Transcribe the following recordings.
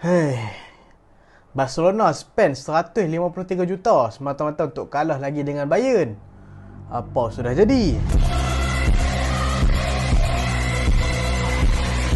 Hei, Barcelona spend 153 juta semata-mata untuk kalah lagi dengan Bayern. Apa sudah jadi?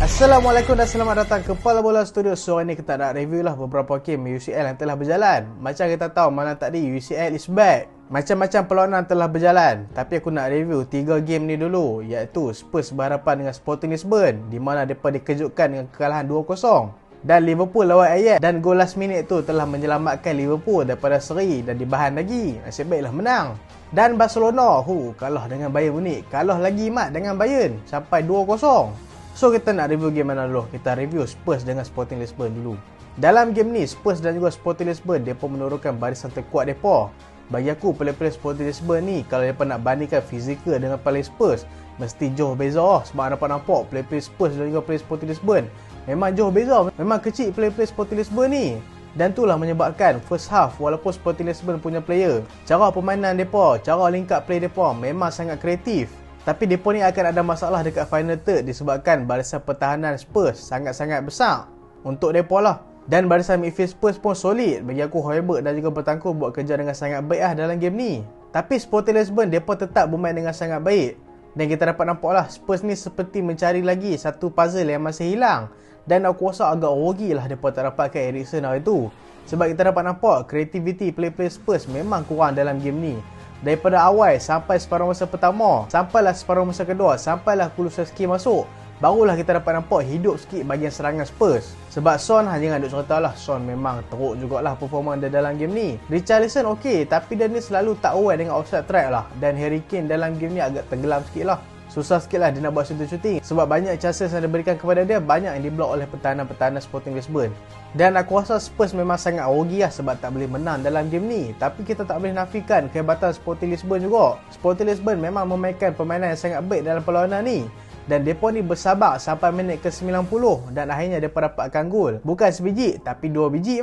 Assalamualaikum dan selamat datang ke Pala Bola Studio. So hari ni kita nak review lah beberapa game UCL yang telah berjalan. Macam kita tahu malam tadi UCL is back. Macam-macam perlawanan telah berjalan. Tapi aku nak review 3 game ni dulu, iaitu Spurs berhadapan dengan Sporting Lisbon, di mana mereka dikejutkan dengan kekalahan 2-0. Dan Liverpool lawan Ajax, dan gol last minute tu telah menyelamatkan Liverpool daripada seri dan dibahan lagi. Nasib baiklah menang. Dan Barcelona kalah dengan Bayern Munich. Kalah lagi dengan Bayern sampai 2-0. So kita nak review game mana dulu? Kita review Spurs dengan Sporting Lisbon dulu. Dalam game ni Spurs dan juga Sporting Lisbon depa menurunkan barisan terkuat depa. Bagi aku player-player Sporting Lisbon ni, kalau depa nak bandingkan fizikal dengan player Spurs, mesti jauh beza sebab nampak player-player Spurs dan juga player Sporting Lisbon memang jauh beza. Memang kecil player-player Sporting Lisbon ni. Dan itulah menyebabkan first half, walaupun Sporting Lisbon punya player, cara permainan depa, cara link up play depa memang sangat kreatif. Tapi mereka ni akan ada masalah dekat final third disebabkan barisan pertahanan Spurs sangat-sangat besar untuk mereka lah. Dan barisan midfield Spurs pun solid. Bagi aku Højbjerg dan juga Bentancur buat kerja dengan sangat baik dalam game ni. Tapi Sporting Lisbon mereka tetap bermain dengan sangat baik. Dan kita dapat nampak lah Spurs ni seperti mencari lagi satu puzzle yang masih hilang. Dan aku rasa agak rugi lah mereka tak dapatkan Eriksen hari tu. Sebab kita dapat nampak kreativiti player-player Spurs memang kurang dalam game ni. Daripada awal sampai separuh masa pertama, sampailah separuh masa kedua, sampailah Kulusevski masuk, barulah kita dapat nampak hidup sikit bahagian serangan Spurs. Sebab Son, jangan duk cerita lah, Son memang teruk jugalah performa dia dalam game ni. Richarlison okey, tapi dia ni selalu tak aware dengan offside trap lah. Dan Harry Kane dalam game ni agak tenggelam sikit lah. Susah sikit lah dia nak buat shooting sebab banyak chances yang diberikan kepada dia, banyak yang diblok oleh pertahanan-pertahanan Sporting Lisbon. Dan aku rasa Spurs memang sangat rugi lah sebab tak boleh menang dalam game ni. Tapi kita tak boleh nafikan kehebatan Sporting Lisbon juga. Sporting Lisbon memang memainkan permainan yang sangat baik dalam perlawanan ni. Dan mereka ni bersabar sampai minit ke 90 dan akhirnya mereka dapatkan gol. Bukan sebiji tapi 2 biji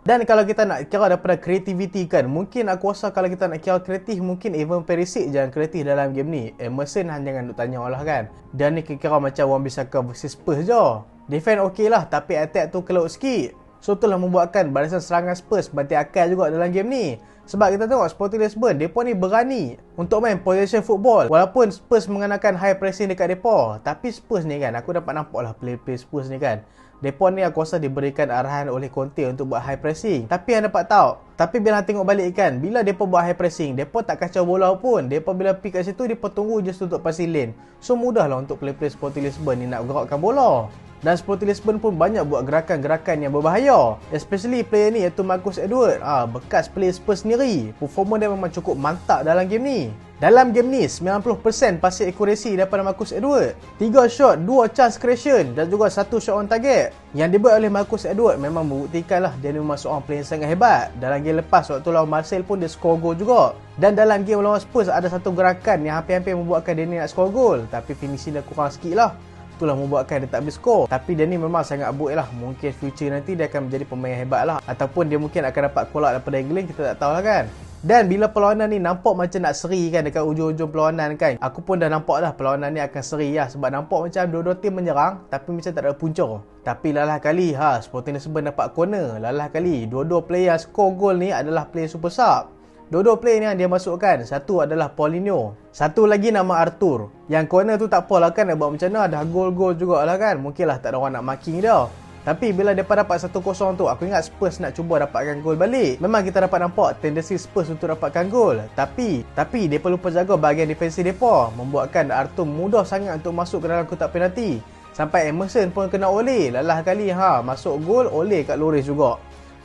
Dan kalau kita nak kira daripada kreativiti kan, mungkin aku rasa kalau kita nak kira kreatif, mungkin Ivan Perisic jangan kreatif dalam game ni. Emerson jangan duk tanya lah kan. Dan ni kira macam Wan-Bissaka versus Spurs je. Defend okey lah, tapi attack tu keluk sikit. So itulah membuatkan barisan serangan Spurs banting akal juga dalam game ni. Sebab kita tengok Sporting Lisbon, mereka ni berani untuk main possession football. Walaupun Spurs menggunakan high pressing dekat mereka, tapi Spurs ni kan, aku dapat nampak lah player-player Spurs ni kan, mereka ni aku rasa diberikan arahan oleh Conte untuk buat high pressing. Tapi yang dapat tahu, tapi bila tengok balik kan, bila mereka buat high pressing, mereka tak kacau bola pun. Mereka bila pick kat situ, mereka tunggu just untuk passing lane. So mudahlah untuk player-player Sporting Lisbon ni nak gerakkan bola. Dan Sporting Lisbon pun banyak buat gerakan-gerakan yang berbahaya. Especially player ni iaitu Marcus Edwards. Bekas player Spurs sendiri. Performa dia memang cukup mantap dalam game ni. Dalam game ni, 90% passing accuracy daripada Marcus Edwards. 3 shot, 2 chance creation dan juga 1 shot on target. Yang dibuat oleh Marcus Edwards memang membuktikan lah dia memang seorang player yang sangat hebat. Dalam game lepas waktu lawan Marseille pun dia score gol juga. Dan dalam game lawan Spurs ada satu gerakan yang hampir-hampir membuatkan dia ni nak score gol. Tapi finishing dia kurang sikit lah. Itulah membuatkan dia tak boleh skor. Tapi dia ni memang sangat baik lah. Mungkin future nanti dia akan menjadi pemain hebat lah. Ataupun dia mungkin akan dapat call out daripada England, kita tak tahu lah kan. Dan bila perlawanan ni nampak macam nak seri kan dekat ujung-ujung perlawanan kan, aku pun dah nampak dah perlawanan ni akan seri lah. Sebab nampak macam dua-dua tim menyerang tapi macam tak ada punca. Tapi lalah kali Sporting Lisbon dapat corner. Lalah kali dua-dua player yang skor gol ni adalah player super sub. Dua-dua player ni yang dia masukkan, satu adalah Paulinho, satu lagi nama Arthur. Yang corner tu tak apalah kan, nak buat macam mana, dah gol-gol jugalah kan. Mungkinlah tak ada orang nak marking dia. Tapi bila mereka dapat 1-0 tu, aku ingat Spurs nak cuba dapatkan gol balik. Memang kita dapat nampak tendensi Spurs untuk dapatkan gol. Tapi mereka lupa jaga bahagian defensif mereka, membuatkan Arthur mudah sangat untuk masuk ke dalam kotak penalti. Sampai Emerson pun kena oleh. Lalah kali masuk gol, oleh kat Lloris juga.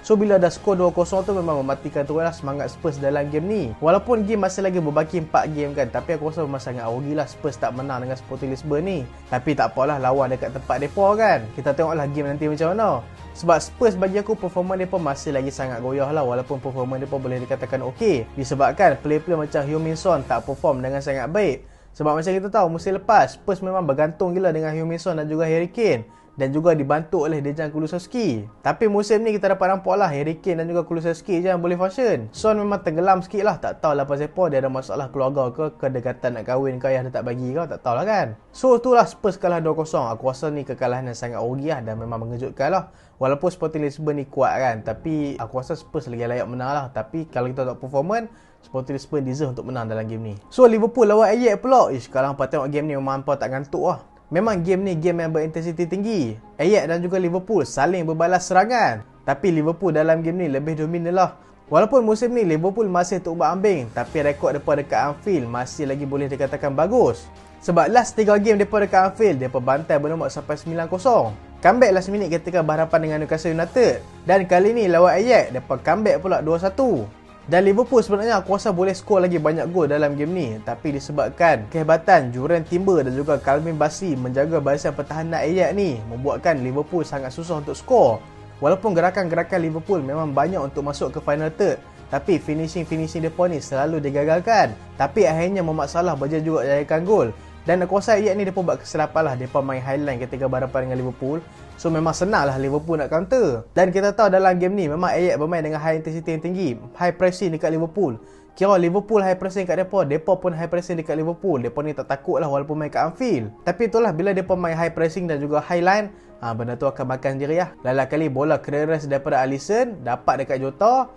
So bila dah skor 2-0 tu memang mematikan teruslah semangat Spurs dalam game ni. Walaupun game masih lagi berbaki 4 game kan, tapi aku rasa memang sangat rugilah Spurs tak menang dengan Sporting Lisbon ni. Tapi tak apalah, lawan dekat tempat mereka kan. Kita tengoklah game nanti macam mana. Sebab Spurs bagi aku performa mereka masih lagi sangat goyah lah. Walaupun performa mereka boleh dikatakan okey, disebabkan player-player macam Heung-min Son tak perform dengan sangat baik. Sebab macam kita tahu musim lepas Spurs memang bergantung gila dengan Heung-min Son dan juga Harry Kane. Dan juga dibantu oleh Dejan Kulusevski. Tapi musim ni kita dapat nampak lah Harry Kane dan juga Kulusevski je yang boleh function. Son memang tenggelam sikit lah. Tak tahu lah pasal apa, dia ada masalah keluarga ke, kedekatan nak kahwin ke, ayah dia tak bagi ke, tak tahu lah kan. So itulah Spurs kalah 2-0. Aku rasa ni kekalahan yang sangat rugi lah dan memang mengejutkan lah. Walaupun Sporting Lisbon ni kuat kan, tapi aku rasa Spurs lagi layak menang lah. Tapi kalau kita tengok performance, Sporting Lisbon deserve untuk menang dalam game ni. So Liverpool lawan Ajax pula. Kalau hampa tengok game ni memang hampa tak ngantuk lah. Memang game ni game yang berintensiti tinggi. Ajax dan juga Liverpool saling berbalas serangan. Tapi Liverpool dalam game ni lebih dominan lah. Walaupun musim ni Liverpool masih terumbang-ambing, tapi rekod mereka dekat Anfield masih lagi boleh dikatakan bagus. Sebab last 3 game mereka dekat Anfield, mereka bantai bernomor sampai 9-0. Comeback last minute ketika berhadapan dengan Newcastle United. Dan kali ni lawan Ajax, mereka comeback pula 2-1. Dan Liverpool sebenarnya aku rasa boleh skor lagi banyak gol dalam game ni. Tapi disebabkan kehebatan Juren Timber dan juga Calvin Bassey menjaga barisan pertahanan Ajax ni, membuatkan Liverpool sangat susah untuk skor. Walaupun gerakan-gerakan Liverpool memang banyak untuk masuk ke final third, tapi finishing mereka ni selalu digagalkan. Tapi akhirnya Mohamed Salah berjaya juga jayakan gol. Dan aku rasa Ajax ni mereka buat kesilapan lah. Mereka main highline ketika berhadapan dengan Liverpool. So memang senang lah Liverpool nak counter. Dan kita tahu dalam game ni memang Ajax bermain dengan high intensity yang tinggi, high pressing dekat Liverpool. Kira Liverpool high pressing kat mereka pun high pressing dekat Liverpool. Mereka ni tak takut lah walaupun main kat Anfield. Tapi itulah bila mereka main high pressing dan juga high line, benda tu akan makan sendiri lah. Lala kali bola clearance daripada Alisson dapat dekat Jota,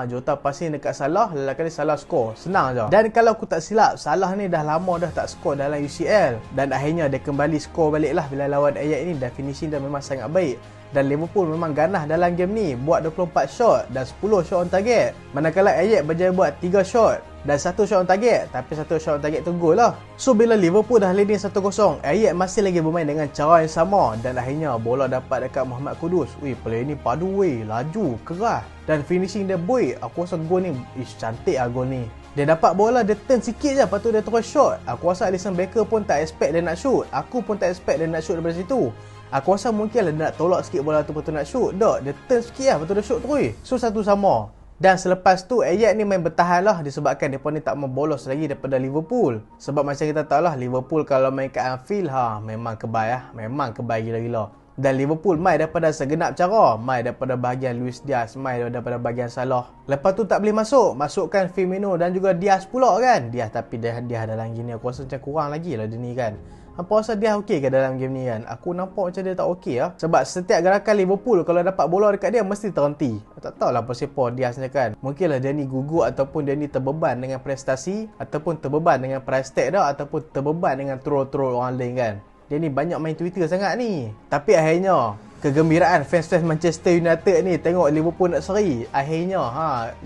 Jota passing dekat Salah, lala kali Salah skor. Senang je. Dan kalau aku tak silap, Salah ni dah lama dah tak skor dalam UCL. Dan akhirnya dia kembali skor balik lah bila lawan Ajax ni. Dan finishing dia memang sangat baik. Dan Liverpool memang ganah dalam game ni, buat 24 shot dan 10 shot on target. Manakala Ajax berjaya buat 3 shot dan 1 shot on target, tapi 1 shot on target tu gol lah. So bila Liverpool dah leading 1-0, Ajax masih lagi bermain dengan cara yang sama. Dan akhirnya bola dapat dekat Muhammad Kudus. Player ni padu laju, keras. Dan finishing dia aku rasa gol ni, cantik lah gol ni. Dia dapat bola, dia turn sikit je, lepas tu dia terus shot. Aku rasa Alisson Becker pun tak expect dia nak shoot. Aku pun tak expect dia nak shoot daripada situ. Aku rasa mungkin lah dia nak tolak sikit bola tu, lepas tu nak shoot. Tak, dia turn sikit lah, lepas tu dia shoot terus. So satu sama. Dan selepas tu Ajax ni main bertahan lah, disebabkan mereka ni tak mau bolos lagi daripada Liverpool. Sebab macam kita tahu lah, Liverpool kalau main kat Anfield memang kebai lah. Memang kebai gila-gila. Dan Liverpool main daripada segenap cara. Main daripada bahagian Luis Diaz, main daripada bahagian Salah. Lepas tu tak boleh masukkan Firmino dan juga Diaz pula kan. Diaz, tapi dia dalam gini aku rasa macam kurang lagi lah dia ni kan. Apa rasa dia okey ke dalam game ni kan? Aku nampak macam dia tak okey lah. Sebab setiap gerakan Liverpool kalau dapat bola dekat dia mesti terhenti. Tak tahulah apa siapa Diaz ni kan. Mungkinlah dia ni gugur ataupun dia ni terbeban dengan prestasi, ataupun terbeban dengan price tag dah, ataupun terbeban dengan troll orang lain kan. Dia ni banyak main Twitter sangat ni. Tapi akhirnya kegembiraan fans-fans Manchester United ni tengok Liverpool nak seri. Akhirnya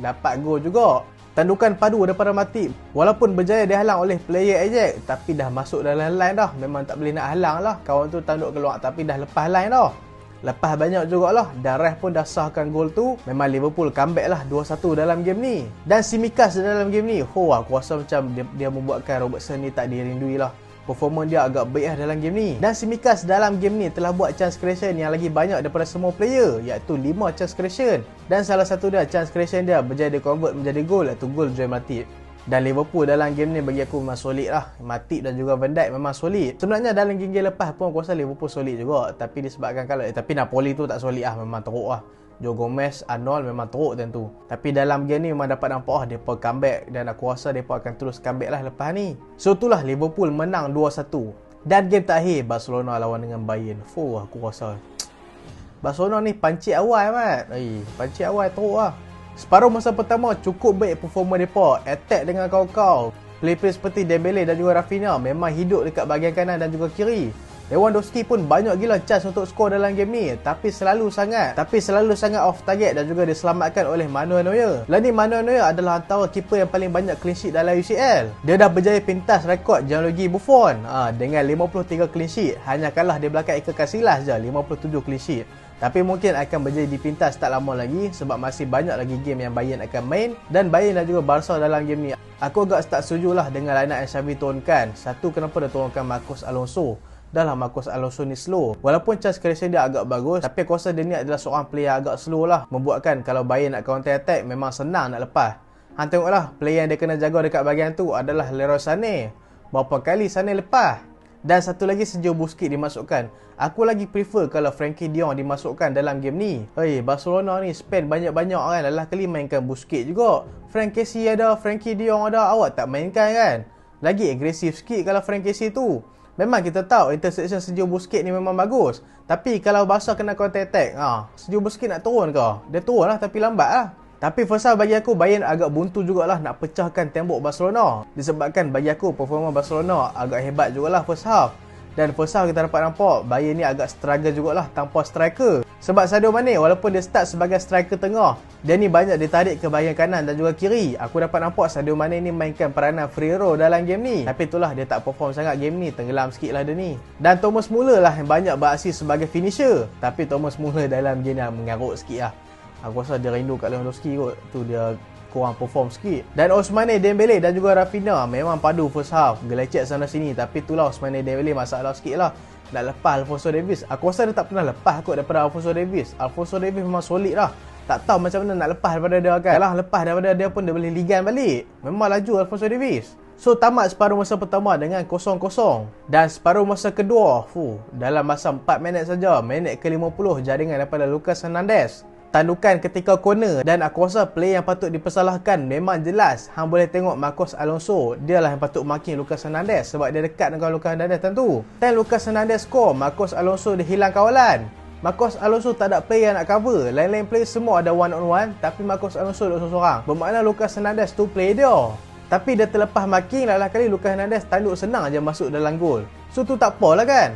dapat gol juga. Tandukan padu daripada Matip. Walaupun berjaya dihalang oleh player Ajax, tapi dah masuk dalam line dah. Memang tak boleh nak halang lah. Kawan tu tanduk keluar, tapi dah lepas line dah. Lepas banyak jugalah. Dan ref pun dah sahkan gol tu. Memang Liverpool comeback lah 2-1 dalam game ni. Dan Tsimikas dalam game ni, aku rasa macam dia membuatkan Robertson ni tak dirindui lah. Performance dia agak baik lah dalam game ni. Dan Tsimikas dalam game ni telah buat chance creation yang lagi banyak daripada semua player, iaitu 5 chance creation. Dan salah satu dia, chance creation dia berjaya convert menjadi gol, iaitu gol Joel Matip. Dan Liverpool dalam game ni bagi aku memang solid lah. Matip dan juga Van Dijk memang solid. Sebenarnya dalam game-game lepas pun aku rasa Liverpool solid juga. Tapi disebabkan kalau tapi Napoli tu tak solid lah, memang teruk lah. Joe Gomez, Arnold memang teruk tentu. Tapi dalam game ni memang dapat nampak mereka comeback. Dan aku rasa mereka akan terus comeback lah lepas ni. So itulah Liverpool menang 2-1. Dan game terakhir Barcelona lawan dengan Bayern. Aku rasa Barcelona ni pancit awal mat. Pancit awal teruk lah. Separuh masa pertama cukup baik performa mereka. Attack dengan kau-kau. Play-play seperti Dembele dan juga Rafinha memang hidup dekat bahagian kanan dan juga kiri. Lewandowski pun banyak gila chance untuk skor dalam game ni, tapi selalu sangat off target dan juga diselamatkan oleh Manuel Neuer. Lani Manuel Neuer adalah antara keeper yang paling banyak clean sheet dalam UCL. Dia dah berjaya pintas rekod Gianluigi Buffon dengan 53 clean sheet. Hanya kalah di belakang Iker Casillas je, 57 clean sheet. Tapi mungkin akan berjaya dipintas tak lama lagi sebab masih banyak lagi game yang Bayern akan main. Dan Bayern dan juga Barca dalam game ni, aku agak tak setuju lah dengan lineup yang Xavi turunkan. Satu, kenapa dia turunkan Marcos Alonso? Dah lah Marcos Alonso ni slow. Walaupun chance creation dia agak bagus, tapi aku rasa dia ni adalah seorang player agak slow lah. Membuatkan kalau Bayern nak counter attack memang senang nak lepas. Tengoklah, player yang dia kena jaga dekat bahagian tu adalah Leroy Sané. Berapa kali Sané lepas. Dan satu lagi Sergio Busquets dimasukkan. Aku lagi prefer kalau Frankie de Jong dimasukkan dalam game ni. Barcelona ni spend banyak-banyak kan. Lalah kali mainkan Busquets juga. Frank Kessie ada, Frankie de Jong ada. Awak tak mainkan kan? Lagi agresif sikit kalau Frank Kessie tu. Memang kita tahu interception Sergio Busquets ni memang bagus. Tapi kalau Barca kena counter attack, Sergio Busquets nak turun ke? Dia turun lah tapi lambat lah. Tapi first half bagi aku Bayern agak buntu jugalah nak pecahkan tembok Barcelona. Disebabkan bagi aku performa Barcelona agak hebat jugalah first half. Dan first half kita dapat nampak Bayern ni agak struggle jugalah tanpa striker. Sebab Sadio Mane walaupun dia start sebagai striker tengah, dia ni banyak ditarik ke bahagian kanan dan juga kiri. Aku dapat nampak Sadio Mane ni mainkan peranan free roll dalam game ni. Tapi itulah dia tak perform sangat game ni, tenggelam sikit lah dia ni. Dan Thomas Muller lah yang banyak beraksi sebagai finisher. Tapi Thomas Muller dalam game ni mengarut sikit lah. Aku rasa dia rindu kat Lewandowski kot. Tu dia kurang perform sikit. Dan Ousmane Dembele dan juga Rafinha memang padu first half, gelecek sana sini. Tapi itulah Ousmane Dembele masalah sikit lah nak lepas Alphonso Davies. Aku rasa dia tak pernah lepas kot daripada Alphonso Davies. Alphonso Davies memang solid lah. Tak tahu macam mana nak lepas daripada dia kan. Kalau lepas daripada dia pun dia boleh ligan balik. Memang laju Alphonso Davies. So tamat separuh masa pertama dengan 0-0. Dan separuh masa kedua, dalam masa 4 minit saja, minit ke-50 jaringan daripada Lucas Hernandez. Tandukan ketika corner, dan aku rasa player yang patut dipersalahkan memang jelas. Hang boleh tengok Marcos Alonso, dia lah yang patut maki Lucas Hernandez sebab dia dekat dengan Lucas Hernandez tentu. Dan Lucas Hernandez score, Marcos Alonso dia hilang kawalan. Marcos Alonso tak ada player nak cover. Lain-lain player semua ada one on one, tapi Marcos Alonso duduk seorang. Bermakna Lucas Hernandez tu play dia. Tapi dia terlepas marking, lalah kali Lucas Hernandez tanduk senang je masuk dalam gol. So tu tak apalah kan.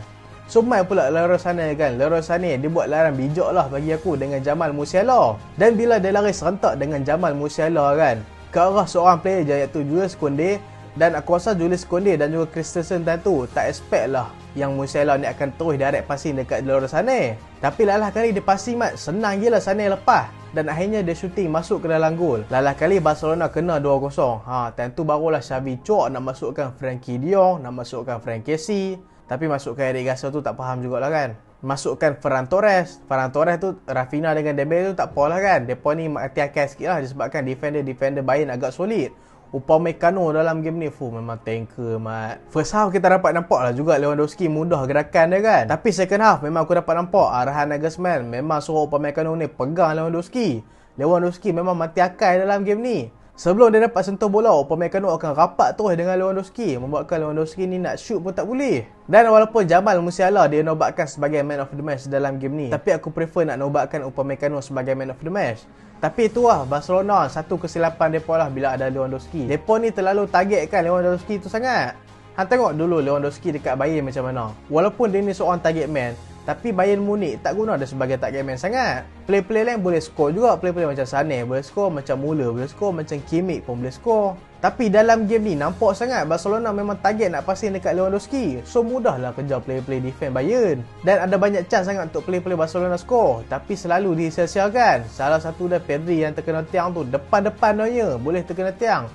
So main pula Leroy Sané kan. Leroy Sané dia buat laran bijak lah bagi aku dengan Jamal Musiala. Dan bila dia lari serentak dengan Jamal Musiala kan, ke arah seorang player je iaitu Jules Koundé. Dan aku rasa Jules Koundé dan juga Christensen tentu tak expect lah yang Musiala ni akan terus direct passing dekat Leroy Sané. Tapi lalah kali dia passing mat, senang gila Sané lepas. Dan akhirnya dia shooting masuk ke dalam gol. Lalah kali Barcelona kena 2-0. Tentu barulah Xavi cok nak masukkan Frankie de Jong, nak masukkan Frank Kessie. Tapi masukkan Eric Garcia tu tak faham jugalah kan. Masukkan Ferran Torres. Ferran Torres tu, Rafinha dengan Dembele tu tak apalah kan. Mereka ni mati akal sikit lah disebabkan defender Bayern agak solid. Upamecano dalam game ni memang tanker mat. First half kita dapat nampak lah juga Lewandowski mudah gerakan dia kan. Tapi second half memang aku dapat nampak arahan Nagelsmann memang suruh Upamecano ni pegang Lewandowski. Lewandowski memang mati akal dalam game ni. Sebelum dia dapat sentuh bola, Upamecano akan rapat terus dengan Lewandowski, membuatkan Lewandowski ni nak shoot pun tak boleh. Dan walaupun Jamal Musiala dia nobatkan sebagai man of the match dalam game ni, tapi aku prefer nak nobatkan Upamecano sebagai man of the match. Tapi itulah Barcelona, satu kesilapan mereka lah bila ada Lewandowski. Mereka ni terlalu targetkan Lewandowski tu sangat. Hang tengok dulu Lewandowski dekat Bayern macam mana. Walaupun dia ni seorang target man, tapi Bayern Munich tak guna dia sebagai target man sangat. Play-play lain boleh score juga. Play-play macam Sané boleh score, macam Müller boleh score, macam Kimmich pun boleh score. Tapi dalam game ni nampak sangat Barcelona memang target nak passing dekat Lewandowski. So mudahlah kejar play-play defend Bayern. Dan ada banyak chance sangat untuk play-play Barcelona score. Tapi selalu disia-siakan. Salah satu dah Pedri yang terkena tiang tu. Depan-depan dia boleh terkena tiang.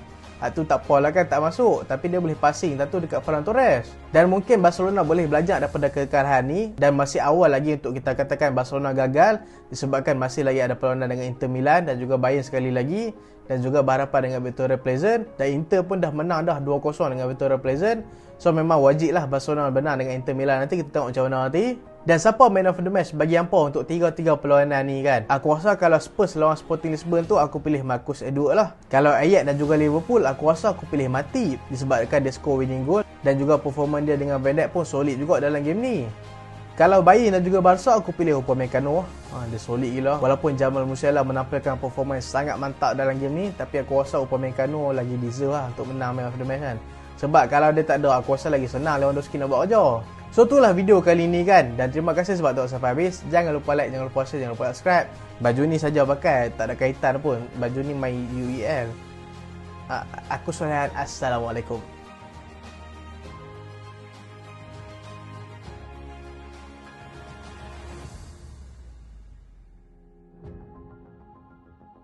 Tu tak apalah kan tak masuk. Tapi dia boleh passing tentu dekat Ferran Torres. Dan mungkin Barcelona boleh belajar daripada kekalahan ni. Dan masih awal lagi untuk kita katakan Barcelona gagal. Disebabkan masih lagi ada perlawanan dengan Inter Milan dan juga Bayern sekali lagi. Dan juga berhadapan dengan Victoria Pleasant. Dan Inter pun dah menang dah 2-0 dengan Victoria Pleasant. So memang wajib lah Barcelona menang dengan Inter Milan. Nanti kita tengok macam mana nanti. Dan siapa man of the match bagi hampa untuk 3-3 perlawanan ni kan? Aku rasa kalau Spurs lawan Sporting Lisbon tu aku pilih Marcus Edwards lah. Kalau Ajax dan juga Liverpool aku rasa aku pilih Matip disebabkan dia score winning goal dan juga performance dia dengan Van Dijk pun solid juga dalam game ni. Kalau Bayern dan juga Barca aku pilih Upamecano. Dia solid gila. Walaupun Jamal Musiala menampilkan performance sangat mantap dalam game ni, tapi aku rasa Upamecano lagi deserve lah untuk menang man of the match kan. Sebab kalau dia tak ada aku rasa lagi senang Lewandowski nak buat kerja. So itulah video kali ni kan. Dan terima kasih sebab tengok sampai habis. Jangan lupa like, jangan lupa share, jangan lupa subscribe. Baju ni saja pakai, tak ada kaitan pun. Baju ni main UEL. Aku Solehan. Assalamualaikum.